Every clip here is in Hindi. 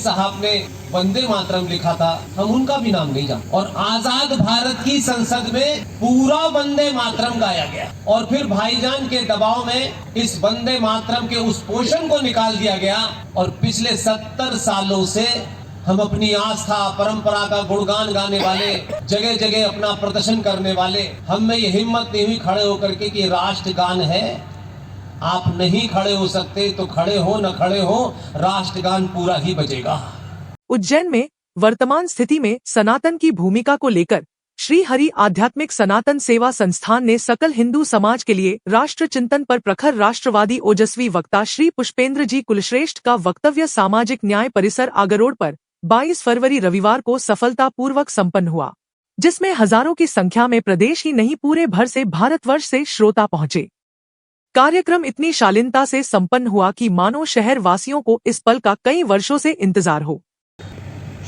साहब ने वंदे मातरम लिखा था, हम उनका भी नाम नहीं जानते। और आजाद भारत की संसद में पूरा वंदे मातरम गाया गया और फिर भाईजान के दबाव में इस वंदे मातरम के उस पोर्शन को निकाल दिया गया और पिछले 70 सालों से हम अपनी आस्था परंपरा का गुणगान गाने वाले, जगह जगह अपना प्रदर्शन करने वाले, हम में ये हिम्मत नहीं हुई खड़े होकर के कि राष्ट्रगान है। आप नहीं खड़े हो सकते तो खड़े हो न खड़े हो, राष्ट्रगान पूरा ही बजेगा। उज्जैन में वर्तमान स्थिति में सनातन की भूमिका को लेकर श्री हरि आध्यात्मिक सनातन सेवा संस्थान ने सकल हिंदू समाज के लिए राष्ट्र चिंतन पर प्रखर राष्ट्रवादी ओजस्वी वक्ता श्री पुष्पेंद्र जी कुलश्रेष्ठ का वक्तव्य सामाजिक न्याय परिसर आगरोड पर 22 फरवरी रविवार को सफलतापूर्वक संपन्न हुआ, जिसमें हजारों की संख्या में प्रदेश ही नहीं पूरे भर से भारतवर्ष से श्रोता पहुंचे। कार्यक्रम इतनी शालीनता से संपन्न हुआ कि मानो शहर वासियों को इस पल का कई वर्षों से इंतजार हो।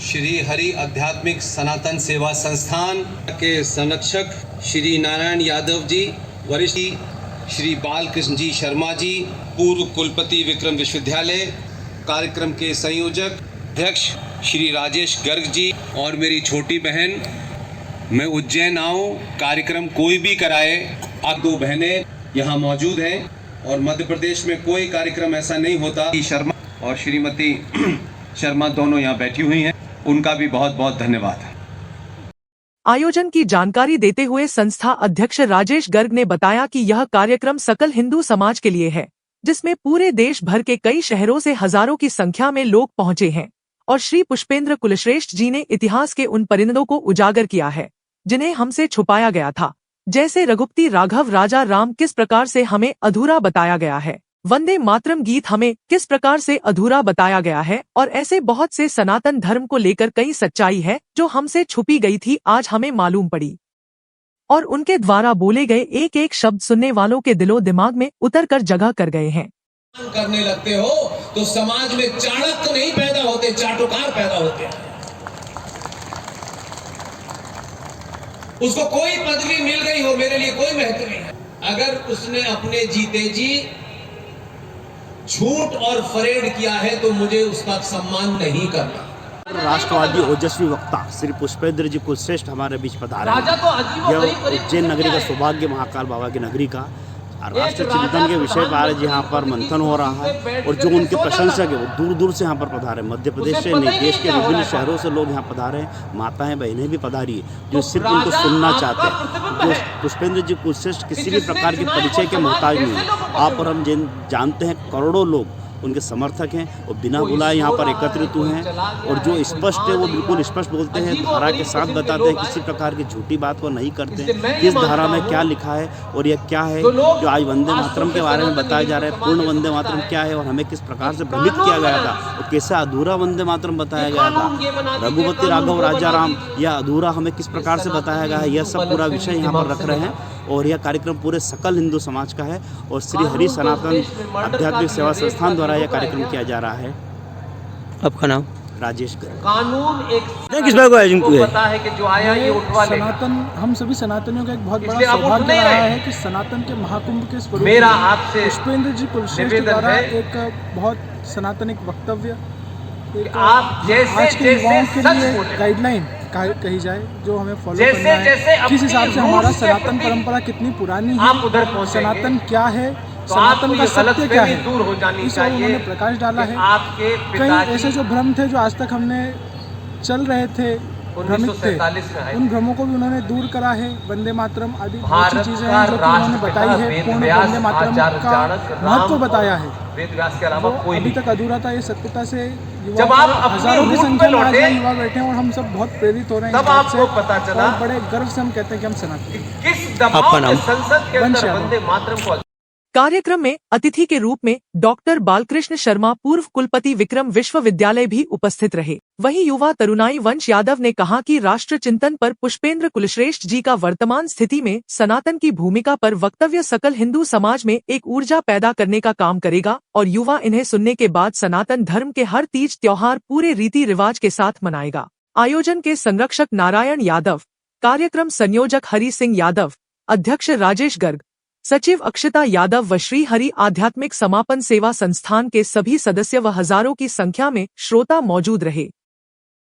श्री हरि आध्यात्मिक सनातन सेवा संस्थान के संरक्षक श्री नारायण यादव जी, वरिष्ठ श्री बालकृष्ण जी शर्मा जी, पूर्व कुलपति विक्रम विश्वविद्यालय, कार्यक्रम के संयोजक अध्यक्ष श्री राजेश गर्ग जी और मेरी छोटी बहन, मैं उज्जैन आऊँ कार्यक्रम कोई भी कराए, आप 2 बहनें यहाँ मौजूद हैं और मध्य प्रदेश में कोई कार्यक्रम ऐसा नहीं होता कि शर्मा और श्रीमती शर्मा दोनों यहाँ बैठी हुई हैं, उनका भी बहुत बहुत धन्यवाद। आयोजन की जानकारी देते हुए संस्था अध्यक्ष राजेश गर्ग ने बताया कि यह कार्यक्रम सकल हिंदू समाज के लिए है, जिसमें पूरे देश भर के कई शहरों से हजारों की संख्या में लोग पहुंचे हैं और श्री पुष्पेंद्र कुलश्रेष्ठ जी ने इतिहास के उन परिंदों को उजागर किया है जिन्हें हमसे छुपाया गया था, जैसे रघुपति राघव राजा राम किस प्रकार से हमें अधूरा बताया गया है, वंदे मातरम गीत हमें किस प्रकार से अधूरा बताया गया है, और ऐसे बहुत से सनातन धर्म को लेकर कई सच्चाई है जो हमसे छुपी गई थी, आज हमें मालूम पड़ी। और उनके द्वारा बोले गए एक एक शब्द सुनने वालों के दिलो दिमाग में उतर कर जगह कर गए हैं। करने लगते हो तो समाज में चाणक्य नहीं पैदा होते, चाटुकार पैदा होते हैं। उसको कोई पदवी मिल गई हो, मेरे लिए कोई महत्व नहीं है। अगर उसने अपने जीते जी झूठ और फरेड किया है तो मुझे उसका सम्मान नहीं करना। राष्ट्रवादी ओजस्वी वक्ता श्री पुष्पेंद्र जी कुलश्रेष्ठ हमारे बीच पधारे हैं। यह उज्जैन नगरी का सौभाग्य, महाकाल बाबा की नगरी का राष्ट्र चिंतन के विषय पर आज यहाँ पर मंथन हो रहा है और जो उनके प्रशंसक है वो दूर दूर से यहाँ पर पधारे, मध्य प्रदेश से नहीं, देश के विभिन्न शहरों से लोग यहाँ पधारे हैं, माताएं बहनें भी पधारी है जो सिर्फ उनको सुनना चाहते हैं। जो पुष्पेंद्र जी कुलश्रेष्ठ किसी भी प्रकार के परिचय के मोहताज नहीं है। आप और हम जानते हैं करोड़ों लोग उनके समर्थक हैं और बिना बुलाए यहाँ पर एकत्रित हुए हैं और जो स्पष्ट है वो बिल्कुल स्पष्ट बोलते हैं, धारा के साथ बताते हैं, किसी प्रकार की झूठी बात को नहीं करते हैं। किस धारा में क्या लिखा है और यह क्या है जो आज वंदे मातरम के बारे में बताया जा रहा है, पूर्ण वंदे मातरम क्या है और हमें किस प्रकार से भ्रमित किया गया था और कैसे अधूरा वंदे मातरम बताया गया था, रघुपति राघव राजा राम यह अधूरा हमें किस प्रकार से बताया गया है, यह सब पूरा विषय यहाँ पर रख रहे हैं। और यह कार्यक्रम पूरे सकल हिंदू समाज का है और श्री हरि सनातन आध्यात्मिक सेवा संस्थान द्वारा यह कार्यक्रम किया जा रहा है। आपका नाम? राजेश गर्ग। कानून एक किस बात को आयोजन किया पता है कि जो आया ये उठवा लेगा। सनातन हम सभी सनातनियों का एक बहुत बड़ा सौभाग्य रहा है कि सनातन के महाकुंभ के स्वरूप मेरा आपसे पुष्पेंद्र जी कुलश्रेष्ठ द्वारा एक बहुत सनातनिक वक्तव्य, आप जैसे आज के युवाओं के लिए गाइडलाइन कही जाए जो हमें फॉलो करना है, किस हिसाब से हमारा सनातन परंपरा कितनी पुरानी है, सनातन क्या है, सनातन का सत्य क्या है, इस पर उन्होंने प्रकाश डाला है। कई ऐसे जो भ्रम थे जो आज तक हमने चल रहे थे, भ्रमित थे, उन भ्रमों को भी उन्होंने दूर करा है। वंदे मातरम आदि बहुत सी चीजें हैं जो कि उन्होंने बताई है, पूर्ण वंदे मातरम का महत्व बताया है, वो अभी तक अधूरा था। ये सत्यता से हजारों की संख्या में आज युवा बैठे हैं और हम सब बहुत प्रेरित हो रहे हैं, और बड़े गर्व से हम कहते हैं कि हम सनातन। आपका नाम? कार्यक्रम में अतिथि के रूप में डॉक्टर बालकृष्ण शर्मा, पूर्व कुलपति विक्रम विश्वविद्यालय भी उपस्थित रहे। वहीं युवा तरुणाई वंश यादव ने कहा कि राष्ट्र चिंतन पर पुष्पेंद्र कुलश्रेष्ठ जी का वर्तमान स्थिति में सनातन की भूमिका पर वक्तव्य सकल हिंदू समाज में एक ऊर्जा पैदा करने का काम करेगा और युवा इन्हें सुनने के बाद सनातन धर्म के हर तीज त्योहार पूरे रीति रिवाज के साथ मनाएगा। आयोजन के संरक्षक नारायण यादव, कार्यक्रम संयोजक हरि सिंह यादव, अध्यक्ष राजेश गर्ग, सचिव अक्षता यादव व श्री हरि आध्यात्मिक समापन सेवा संस्थान के सभी सदस्य व हजारों की संख्या में श्रोता मौजूद रहे।